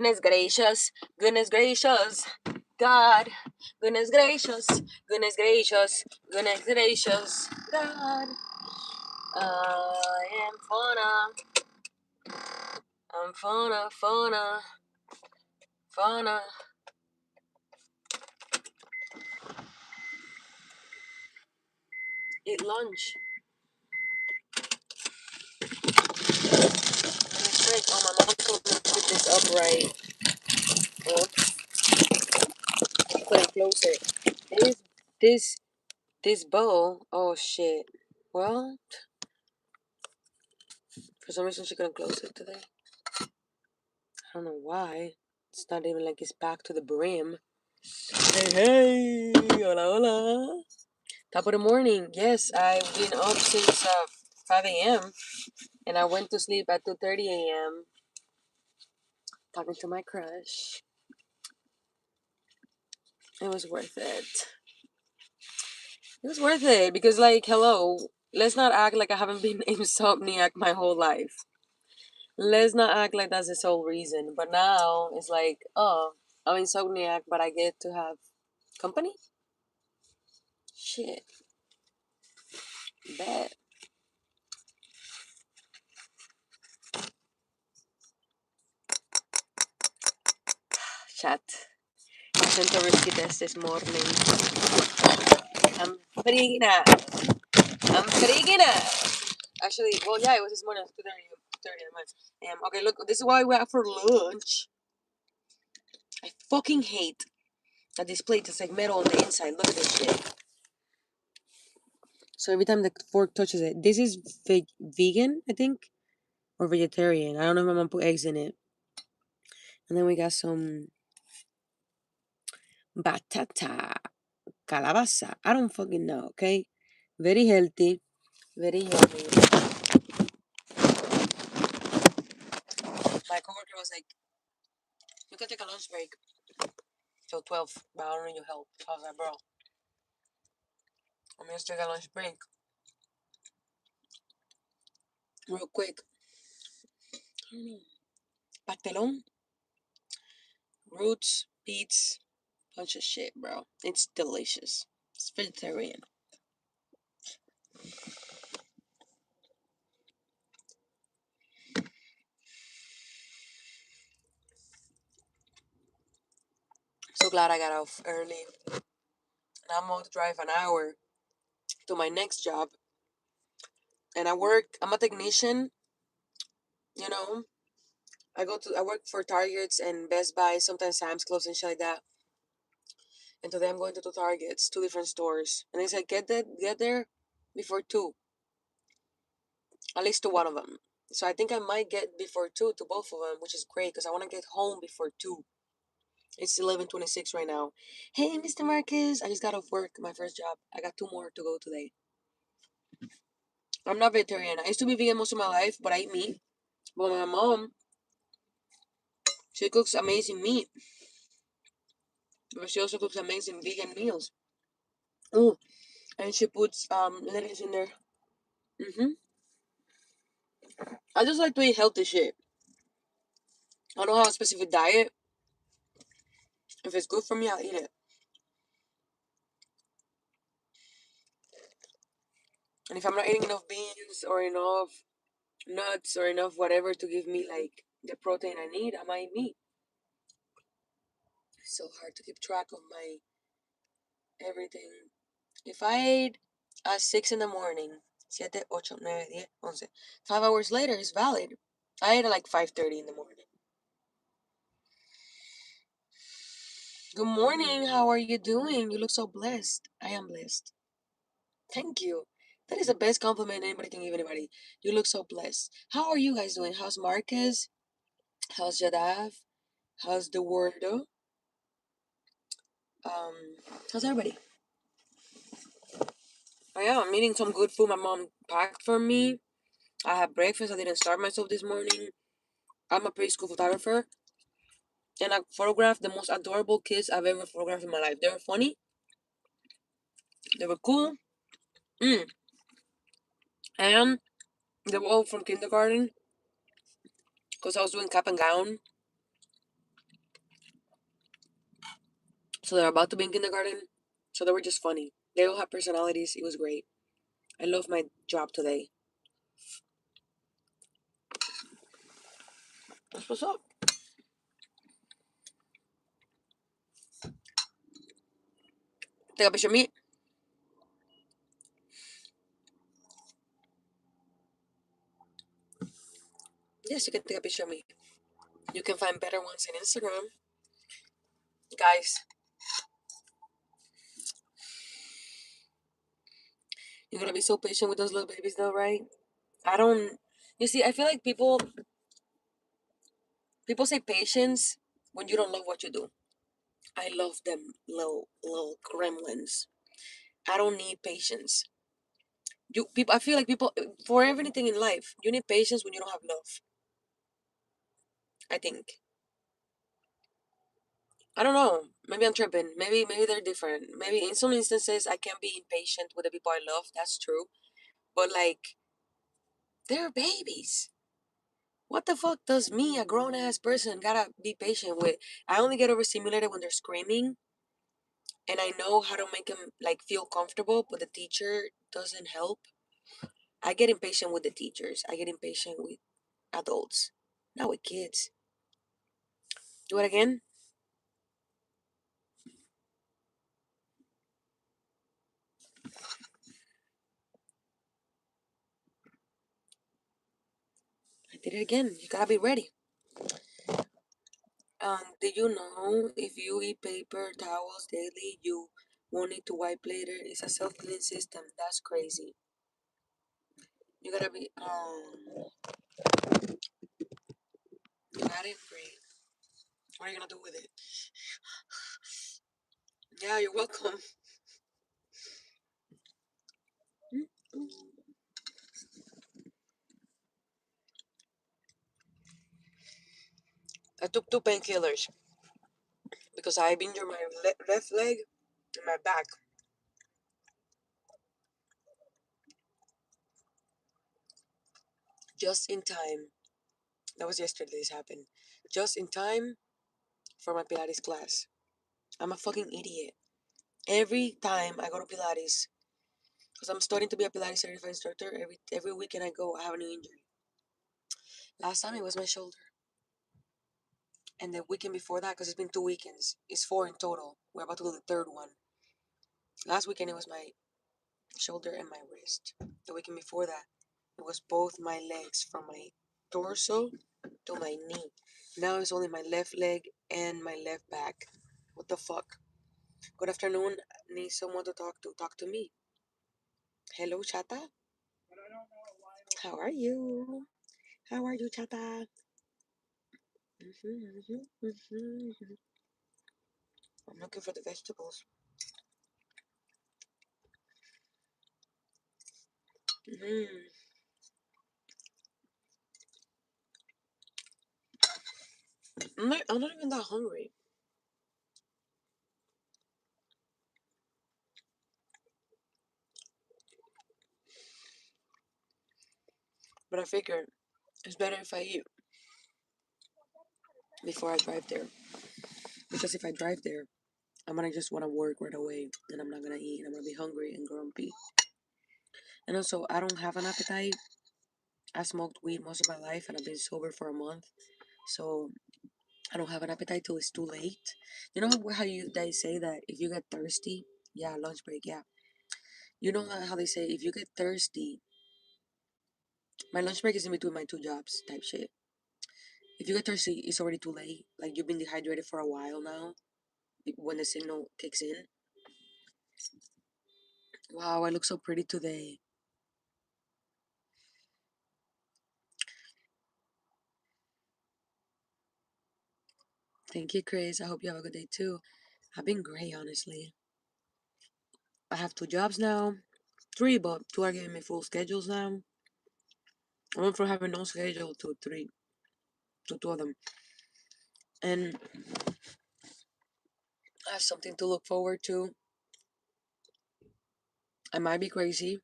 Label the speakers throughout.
Speaker 1: gracious, goodness gracious, God, goodness gracious, goodness gracious, goodness gracious, God. I am I'm fauna. Eat lunch. Oh, my mom told me to put this upright. Oops. Couldn't close it. This this bowl. Oh shit. Well, for some reason she couldn't close it today. I don't know why. It's not even like it's back to the brim. Hey, hola, hola. Top of the morning. Yes, I've been up since 5 a.m. and I went to sleep at 2:30 a.m. talking to my crush. It was worth it. It was worth it because, like, hello, let's not act like I haven't been insomniac my whole life. Let's not act like that's the sole reason. But now it's like, oh, I'm insomniac, but I get to have company? Shit. Bet. Chat. I sent a risky test this morning. I'm freaking out. I'm freaking out. Actually, well, yeah, it was this morning. 2:30 a.m. Okay, look, this is what we have for lunch. I fucking hate that this plate is like metal on the inside. Look at this shit. So every time the fork touches it, this is vegan, I think, or vegetarian. I don't know if I'm gonna put eggs in it. And then we got some batata, calabaza. I don't fucking know, okay? Very healthy, very yummy. My coworker was like, you can take a lunch break till 12, but I don't need your help. I was like, bro, I'm gonna take a lunch break real quick. Pastelón, roots, beets, bunch of shit, bro. It's delicious. It's vegetarian. So glad I got off early. And I'm going to drive an hour to my next job. And I'm a technician, you know. I work for Targets and Best Buy, sometimes Sam's Clubs and shit like that. And today I'm going to two Targets, two different stores. And they said get there before 2, at least to one of them. So I think I might get before 2 to both of them, which is great because I want to get home before 2. It's 11:26 right now. Hey, Mr. Marcus, I just got off work, my first job. I got 2 more to go today. I'm not vegetarian. I used to be vegan most of my life, but I eat meat. But my mom, she cooks amazing meat. But she also cooks amazing vegan meals. Oh, and she puts lettuce in there. I just like to eat healthy shit. I don't have a specific diet. If it's good for me, I'll eat it. And if I'm not eating enough beans or enough nuts or enough whatever to give me like the protein I need, I might eat meat. It's so hard to keep track of my everything. If I ate at 6 in the morning, 7, 8, 9, 10, 11, 5 hours later is valid. I ate at like 5:30 in the morning. Good morning. How are you doing? You look so blessed. I am blessed. Thank you. That is the best compliment anybody can give anybody. You look so blessed. How are you guys doing? How's Marcus? How's Jadav? How's the world? Um, how's everybody? Oh yeah, I'm eating some good food my mom packed for me. I had breakfast. I didn't starve myself this morning. I'm a preschool photographer, and I photographed the most adorable kids I've ever photographed in my life. They were funny. They were cool. Mm. And they were all from kindergarten because I was doing cap and gown. So they're about to be in kindergarten. So they were just funny. They all have personalities. It was great. I love my job today. That's what's up. Take a picture of me. Yes, you can take a picture of me. You can find better ones in Instagram. Guys, you gotta be so patient with those little babies though, right? I don't you see, I feel like people say patience when you don't love what you do. I love them little gremlins. I don't need patience. You people I feel like people for everything in life, you need patience when you don't have love. I think. I don't know. Maybe I'm tripping. Maybe they're different. Maybe in some instances I can be impatient with the people I love. That's true. But like they're babies. What the fuck does me, a grown ass person, gotta be patient with? I only get overstimulated when they're screaming, and I know how to make them like feel comfortable, but the teacher doesn't help. I get impatient with the teachers. I get impatient with adults, not with kids. Do it again. I did it again. You gotta be ready. Did you know if you eat paper towels daily, you won't need to wipe later? It's a self-cleaning system. That's crazy. You gotta be. You got it. Great. What are you gonna do with it? Yeah, you're welcome. I took two painkillers because I've injured my left leg and my back just in time. That was yesterday. This happened just in time for my Pilates class. I'm a fucking idiot. Every time I go to Pilates, because I'm starting to be a Pilates certified instructor, every weekend I go, I have a new injury. Last time it was my shoulder, and the weekend before that, because it's been 2 weekends, it's four in total. We're about to do the third one. Last weekend it was my shoulder and my wrist. The weekend before that, it was both my legs from my torso to my knee. Now it's only my left leg and my left back. What the fuck? Good afternoon. Need someone to talk to. Talk to me. Hello, Chata. How are you? How are you, Chata? I'm looking for the vegetables. Mm. I'm not even that hungry. But I figure it's better if I eat before I drive there. Because if I drive there, I'm gonna just wanna work right away and I'm not gonna eat. I'm gonna be hungry and grumpy. And also, I don't have an appetite. I smoked weed most of my life and I've been sober for a month. So I don't have an appetite till it's too late. You know how you they say that if you get thirsty, yeah, lunch break, yeah. You know how they say if you get thirsty, my lunch break is in between my two jobs type shit. If you get thirsty, it's already too late. Like you've been dehydrated for a while now when the signal kicks in. Wow, I look so pretty today. Thank you, Chris. I hope you have a good day too. I've been great, honestly. I have two jobs now. Three, but two are giving me full schedules now. I went from having no schedule to three, to two of them. And I have something to look forward to. I might be crazy,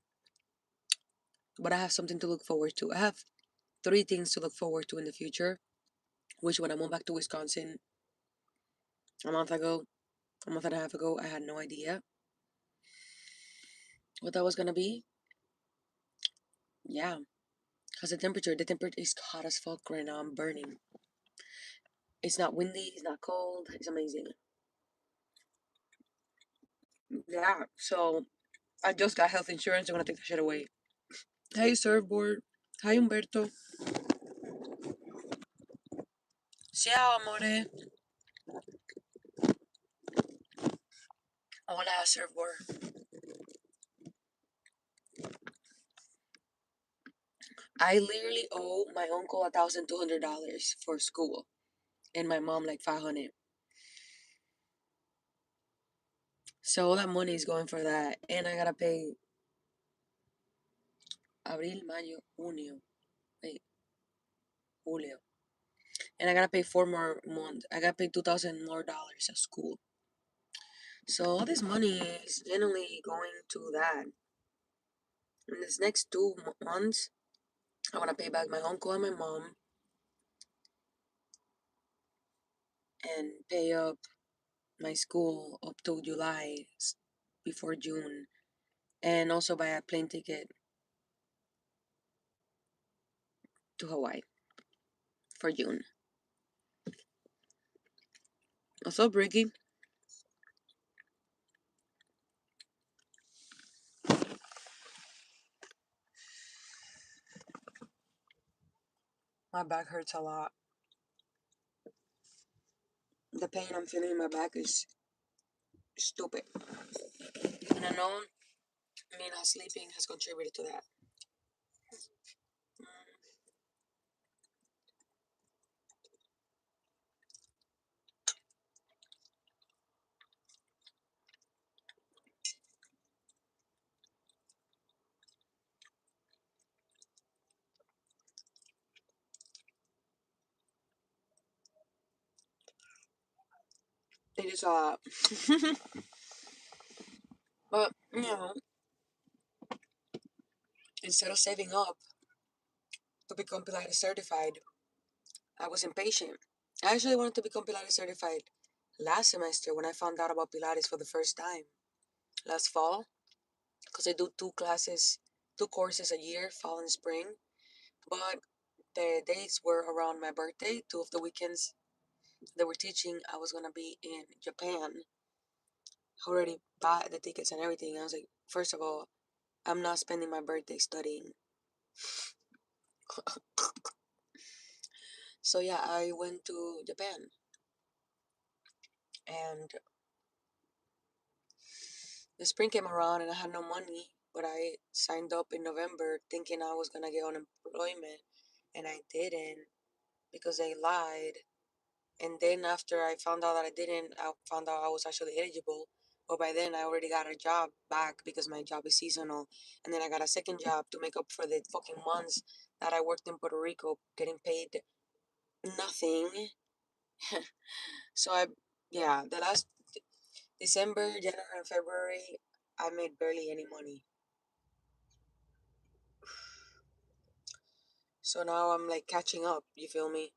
Speaker 1: but I have something to look forward to. I have three things to look forward to in the future, which when I moved back to Wisconsin a month ago, a month and a half ago. I had no idea what that was gonna be. Yeah, because the temperature is hot as fuck right now. I'm burning. It's not windy, it's not cold, it's amazing. Yeah, so I just got health insurance. I'm gonna take that shit away. Hi, surfboard. Hi, Umberto. Ciao, amore. Hola, surfboard. I literally owe my uncle $1,200 for school, and my mom like 500. So all that money is going for that, and I gotta pay abril, mayo, junio, wait, julio, and I gotta pay 4 more months. I gotta pay $2,000 more at school. So all this money is generally going to that. In this next 2 months, I wanna pay back my uncle and my mom, and pay up my school up to July, before June, and also buy a plane ticket to Hawaii for June. What's up, Ricky? My back hurts a lot. The pain I'm feeling in my back is stupid. And I know me not sleeping has contributed to that. It is a lot. But, instead of saving up to become Pilates certified, I was impatient. I actually wanted to become Pilates certified last semester when I found out about Pilates for the first time last fall, because I do two courses a year, fall and spring. But the dates were around my birthday. Two of the weekends they were teaching, I was gonna be in Japan. I already bought the tickets and everything. I was like, first of all, I'm not spending my birthday studying. So yeah, I went to Japan, and the spring came around and I had no money, but I signed up in November thinking I was gonna get unemployment, and I didn't because they lied. And then after I found out that I didn't, I found out I was actually eligible. But by then I already got a job back because my job is seasonal. And then I got a second job to make up for the fucking months that I worked in Puerto Rico getting paid nothing. So yeah, the last December, January, and February, I made barely any money. So now I'm like catching up. You feel me?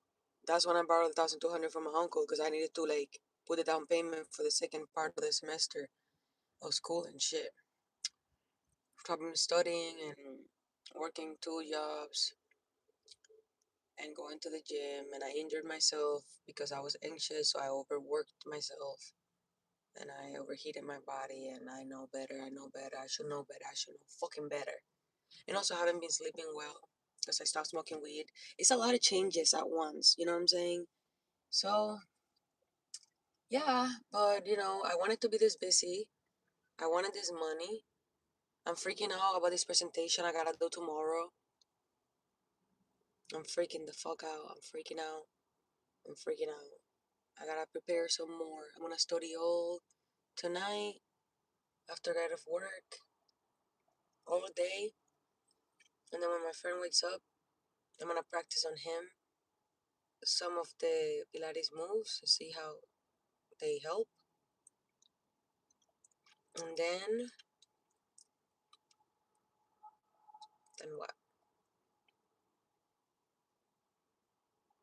Speaker 1: That's when I borrowed 1,200 from my uncle because I needed to like put a down payment for the second part of the semester of school and shit. I've been studying and working two jobs and going to the gym, and I injured myself because I was anxious, so I overworked myself and I overheated my body. And I know better. I know better. I should know better. I should know fucking better. And also, I haven't been sleeping well because I stopped smoking weed. It's a lot of changes at once. You know what I'm saying? So yeah, but I wanted to be this busy. I wanted this money. I'm freaking out about this presentation I gotta do tomorrow. I'm freaking the fuck out. I'm freaking out. I'm freaking out. I gotta prepare some more. I'm gonna study all tonight after I get off work, all day. And then when my friend wakes up, I'm gonna practice on him some of the Pilates moves to see how they help. And then what?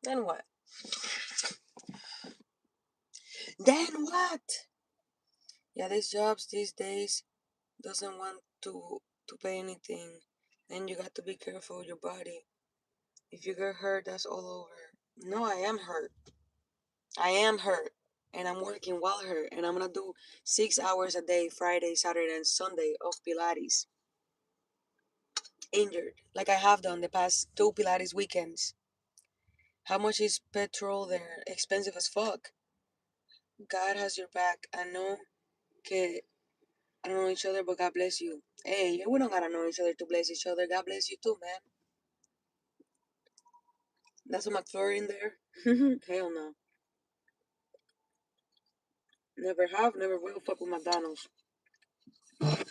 Speaker 1: Then what? Then what? Yeah, these jobs these days doesn't want to pay anything. Then you got to be careful with your body. If you get hurt, that's all over. No, I am hurt. I am hurt. And I'm working while hurt. And I'm gonna do 6 hours a day, Friday, Saturday, and Sunday of Pilates. Injured. Like I have done the past two Pilates weekends. How much is petrol there? Expensive as fuck. God has your back. I know que I don't know each other, but God bless you. Hey, we don't gotta know each other to bless each other. God bless you too, man. That's a McFlurry in there? Hell no. Never have, never will fuck with McDonald's. Mm.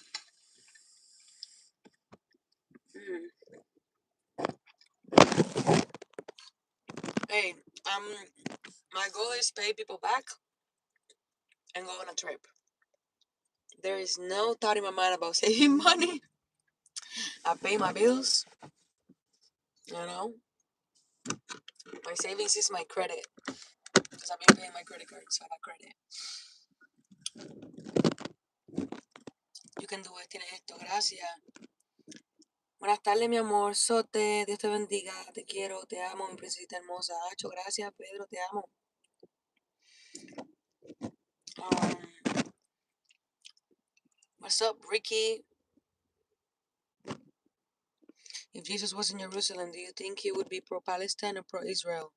Speaker 1: Hey, um, my goal is pay people back and go on a trip. There is no thought in my mind about saving money. I pay my bills, you know. My savings is my credit because I've been paying my credit card, so I got credit. You can do it. Tienes esto. Gracias. Buenas tardes, mi amor. Sote. Dios te bendiga. Te quiero. Te amo, mi princesita hermosa. Hacho, gracias, Pedro. Te amo. Um, what's up, Ricky? If Jesus was in Jerusalem, do you think he would be pro-Palestine or pro-Israel?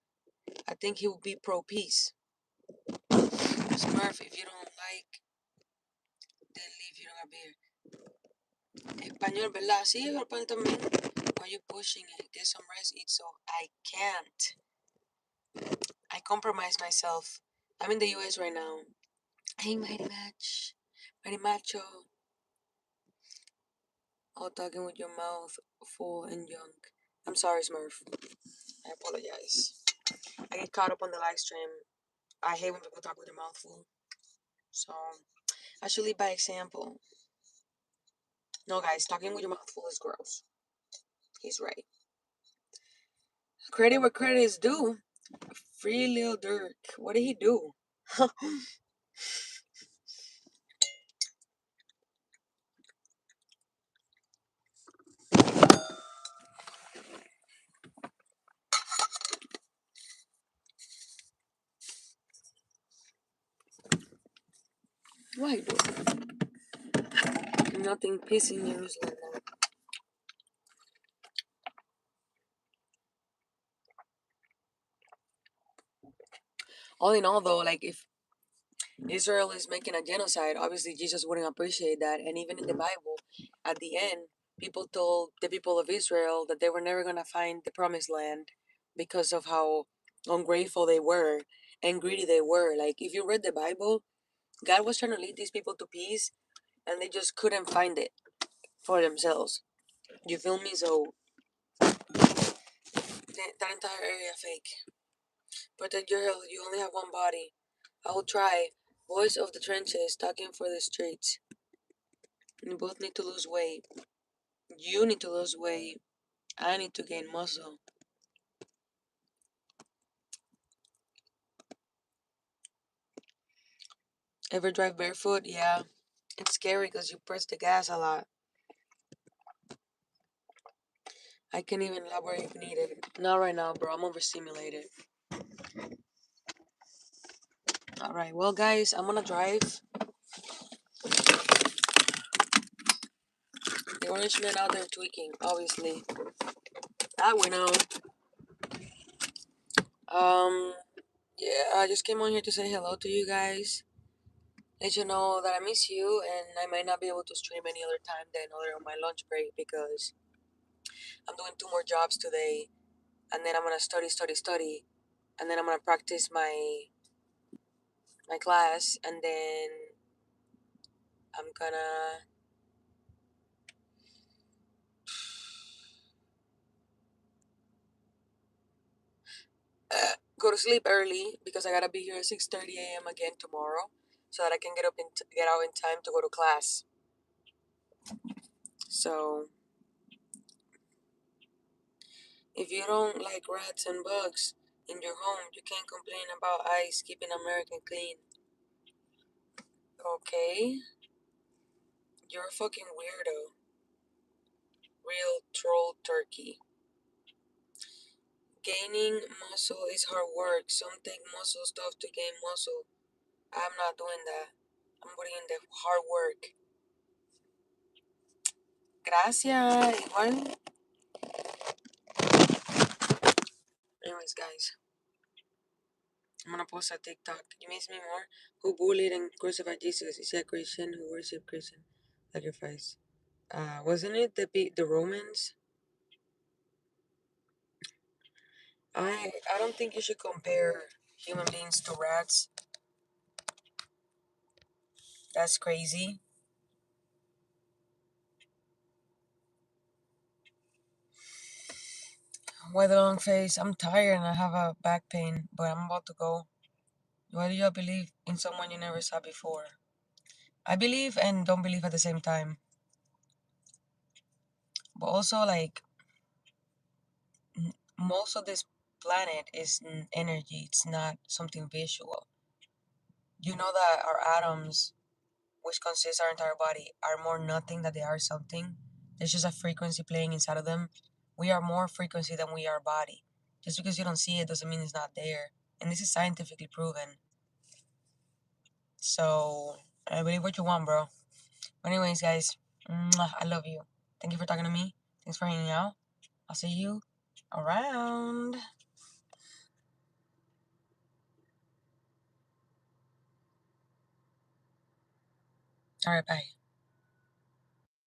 Speaker 1: I think he would be pro-peace. Smurf, if you don't like, then leave. You don't have beer. Español, ¿verdad? Sí, español también. Why are you pushing it? Get some rest, eat so. I can't. I compromise myself. I'm in the US right now. Hey, mighty match. Mighty macho. All talking with your mouth full and young. I'm sorry, Smurf. I apologize. I get caught up on the live stream. I hate when people talk with their mouth full. So, I should lead by example. No, guys, talking with your mouth full is gross. He's right. Credit where credit is due. Free Lil Durk. What did he do? What he do? Nothing pissing news like that. All in all, though, like if Israel is making a genocide, obviously Jesus wouldn't appreciate that. And even in the Bible, at the end, people told the people of Israel that they were never gonna find the promised land because of how ungrateful they were and greedy they were. Like if you read the Bible, God was trying to lead these people to peace, and they just couldn't find it for themselves. You feel me? So that entire area fake. Protect your health. You only have one body. I will try. Voice of the trenches, talking for the streets. You both need to lose weight. You need to lose weight. I need to gain muscle. Ever drive barefoot? Yeah. It's scary because you press the gas a lot. I can even elaborate if needed. Not right now, bro. I'm overstimulated. Alright, well, guys, I'm gonna drive. The orange man out there tweaking, obviously. That we know. Um, yeah, I just came on here to say hello to you guys. Let you know that I miss you, and I might not be able to stream any other time than other on my lunch break because I'm doing two more jobs today, and then I'm gonna study, and then I'm gonna practice my class, and then I'm gonna go to sleep early because I gotta be here at 6:30 a.m. again tomorrow, so that I can get out in time to go to class. So if you don't like rats and bugs in your home, you can't complain about ICE keeping America clean. Okay, you're a fucking weirdo. Real troll turkey. Gaining muscle is hard work. Some take muscle stuff to gain muscle. I'm not doing that. I'm putting in the hard work. Gracias. Igual. Anyways, guys, I'm gonna post a TikTok. You miss me more? Who bullied and crucified Jesus? Is he a Christian who worship Christian sacrifice? Wasn't it the Romans? I don't think you should compare human beings to rats. That's crazy. Why the long face? I'm tired and I have a back pain, but I'm about to go. Why do you believe in someone you never saw before? I believe and don't believe at the same time. But also, like, most of this planet is energy, it's not something visual. You know that our atoms, which consist our entire body, are more nothing than they are something. There's just a frequency playing inside of them. We are more frequency than we are body. Just because you don't see it doesn't mean it's not there. And this is scientifically proven. So I believe what you want, bro. But anyways, guys, I love you. Thank you for talking to me. Thanks for hanging out. I'll see you around. All right, bye.